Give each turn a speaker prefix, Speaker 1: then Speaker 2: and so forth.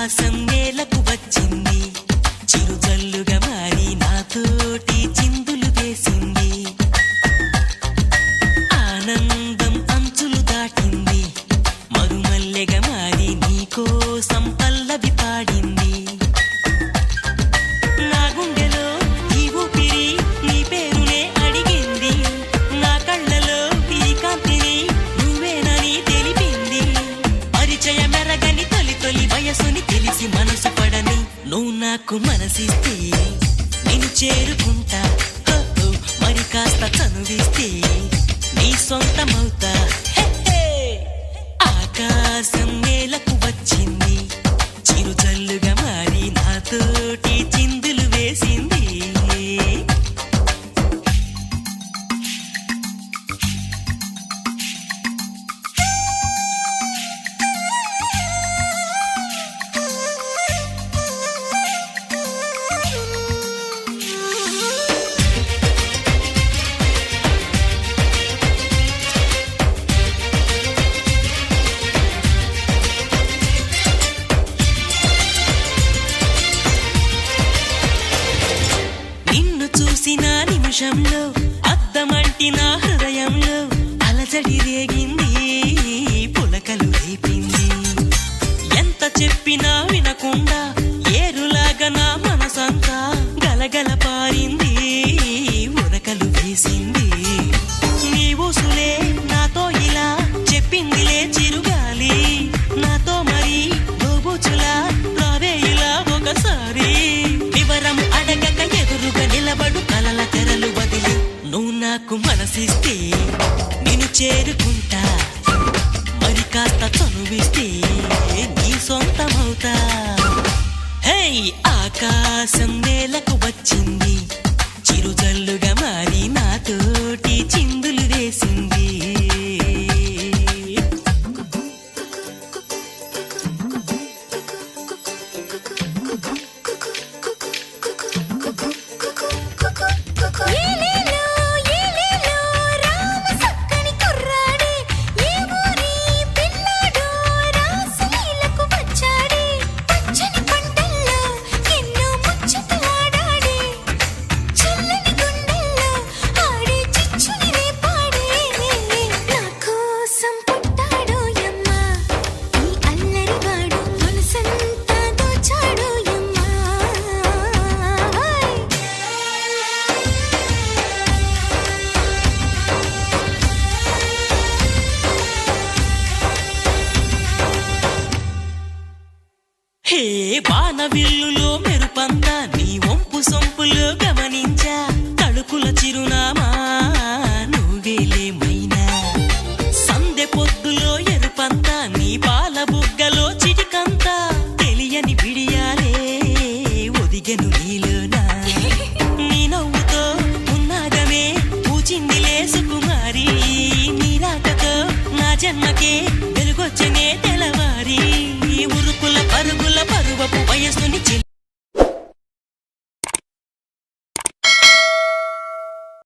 Speaker 1: ఆకాశం నేలకు వచ్చింది, చిరుజల్లుగా మారి నాతోటి చిందులు వేసింది. ఆనందం అంచులు దాటింది, మరుమల్లెగా మారి నీకోసం పల్లవి పాడింది. నా గుండెలో ఈ ఊపిరి నీ పేరునే అడిగింది, నా కళ్ళలో ఈ కాంతిని నువ్వేనని తెలిపింది. పరిచయమెరగని తొలి తొలి వయసుని తెలిసి మనసు పడని నువ్వు నాకు మనసిస్తే నేను చేరుకుంటా. మరి కాస్త చనువిస్తే నీ సొంతమవుతా. ఆకాశం నేలకు వచ్చింది, చిరుజల్లుగా మారి నాతోటి చిందులు వేసింది. నిన్ను చూసిన నిమిషంలో అద్దమంటి నా హృదయంలో అలజడి రేగింది, పులకలు రేపింది. ఎంత చెప్పినా వినకుండా ఏరులాగా నా మనసంతా గలగల పారింది, ఉరకలు వేసింది. నీ ఊసులే నాతో ఇలా చెప్పిందిలే చిరుగాలి, నాతో మరి దోబూచులా రావే ఇలా ఒకసారి. వివరం అడగక ఎదురుగా నిలబడు కలల తెరలు వదిలి నువ్వు నాకు మనసిస్తే నేను చేరుకుంటా. మరి కాస్త చనువిస్తే నీ సొంతమవుతా. హే, ఆకాశం నేలకు వచ్చింది, చిరుజల్లుగా మారి నాతోటి చిందులు వేసింది. హే, వానవిల్లులో మెరుపంతా నీ వంపు సొంపులో గమనించా. తడుకుల చిరునామా నువ్వేలేమైనా, సందె పొద్దులో ఎరుపంతా నీ పాల బుగ్గలో చిటికంతా. తెలియని బిడియాలే ఒదిగెను నీలోనా, నీ నవ్వుతో ఉన్నాగమే పూచిందిలే సుకుమారి. నీ రాకతో నా జన్మకే వెలుగొచ్చనే తెలవారి. ఉరుకుల పరుగుల పరువపు వయసుని